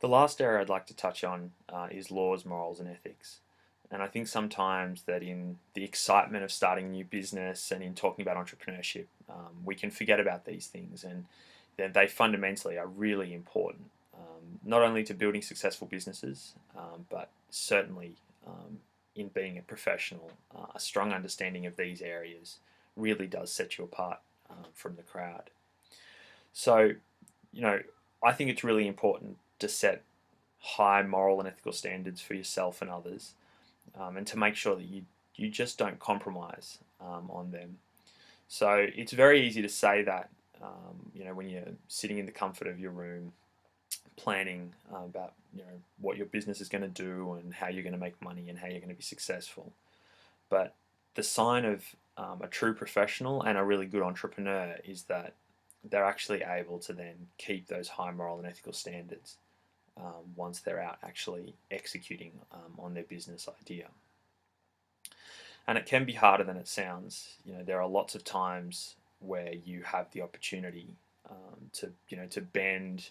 The last area I'd like to touch on is laws, morals, and ethics. And I think sometimes that in the excitement of starting a new business and in talking about entrepreneurship, we can forget about these things, and that they fundamentally are really important, not only to building successful businesses, but certainly in being a professional. A strong understanding of these areas really does set you apart from the crowd. So, you know, I think it's really important to set high moral and ethical standards for yourself and others, and to make sure that you just don't compromise on them. So it's very easy to say that, when you're sitting in the comfort of your room, planning about what your business is going to do and how you're going to make money and how you're going to be successful. But the sign of a true professional and a really good entrepreneur is that they're actually able to then keep those high moral and ethical standards once they're out actually executing on their business idea. And it can be harder than it sounds. There are lots of times where you have the opportunity to bend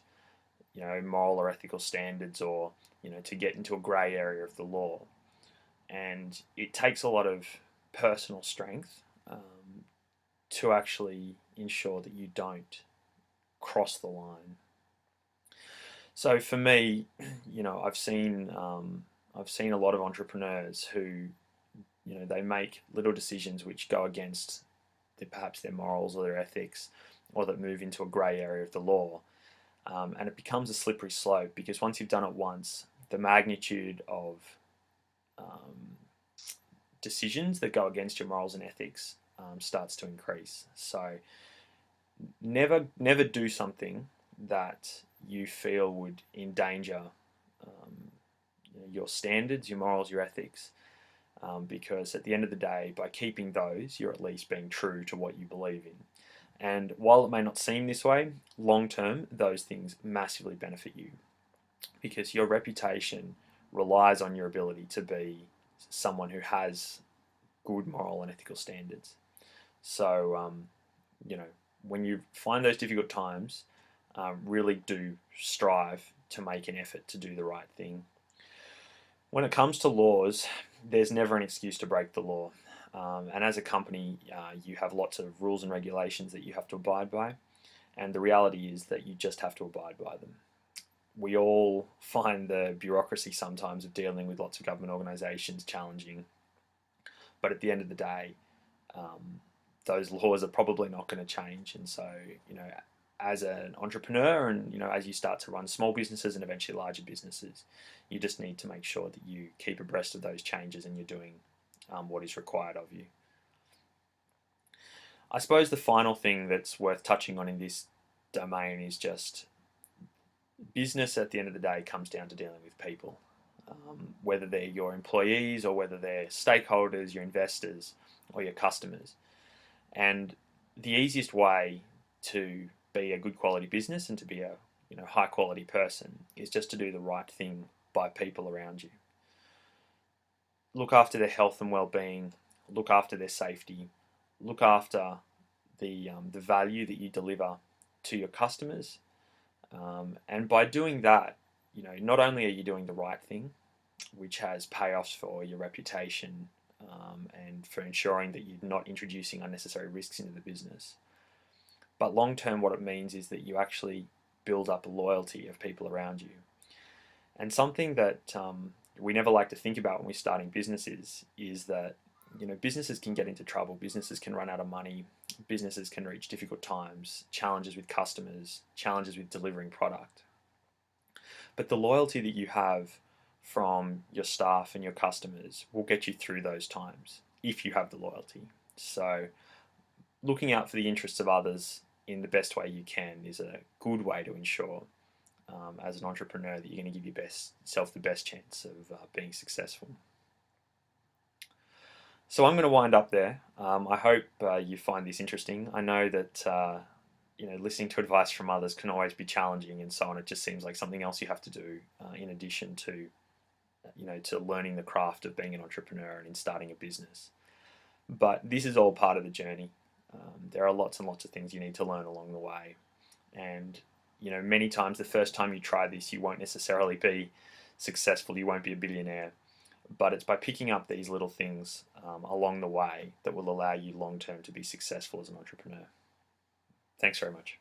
moral or ethical standards, or to get into a grey area of the law, and it takes a lot of personal strength to actually ensure that you don't cross the line. So for me, I've seen a lot of entrepreneurs who they make little decisions which go against perhaps their morals or their ethics, or that move into a grey area of the law. And it becomes a slippery slope, because once you've done it once, the magnitude of decisions that go against your morals and ethics starts to increase. So never do something that you feel would endanger your standards, your morals, your ethics, because at the end of the day, by keeping those, you're at least being true to what you believe in. And while it may not seem this way, long term, those things massively benefit you, because your reputation relies on your ability to be someone who has good moral and ethical standards. So, when you find those difficult times, really do strive to make an effort to do the right thing. When it comes to laws, there's never an excuse to break the law. And as a company, you have lots of rules and regulations that you have to abide by. And the reality is that you just have to abide by them. We all find the bureaucracy sometimes of dealing with lots of government organisations challenging. But at the end of the day, those laws are probably not going to change. And so, as an entrepreneur, and as you start to run small businesses and eventually larger businesses, you just need to make sure that you keep abreast of those changes and you're doing what is required of you. I suppose the final thing that's worth touching on in this domain is just business. At the end of the day, comes down to dealing with people, whether they're your employees or whether they're stakeholders, your investors, or your customers. And the easiest way to be a good quality business and to be a high quality person is just to do the right thing by people around you. Look after their health and well-being. Look after their safety. Look after the value that you deliver to your customers. And by doing that, not only are you doing the right thing, which has payoffs for your reputation, and for ensuring that you're not introducing unnecessary risks into the business, but long term, what it means is that you actually build up a loyalty of people around you. And something that we never like to think about when we're starting businesses is that businesses can get into trouble, businesses can run out of money, businesses can reach difficult times, challenges with customers, challenges with delivering product. But the loyalty that you have from your staff and your customers will get you through those times if you have the loyalty. So looking out for the interests of others in the best way you can is a good way to ensure, as an entrepreneur, that you're going to give yourself the best chance of being successful. So I'm going to wind up there. I hope you find this interesting. I know that listening to advice from others can always be challenging and so on. It just seems like something else you have to do in addition to to learning the craft of being an entrepreneur and in starting a business. But this is all part of the journey. There are lots and lots of things you need to learn along the way, and You know, many times the first time you try this, you won't necessarily be successful. You won't be a billionaire. But it's by picking up these little things along the way that will allow you long term to be successful as an entrepreneur. Thanks very much.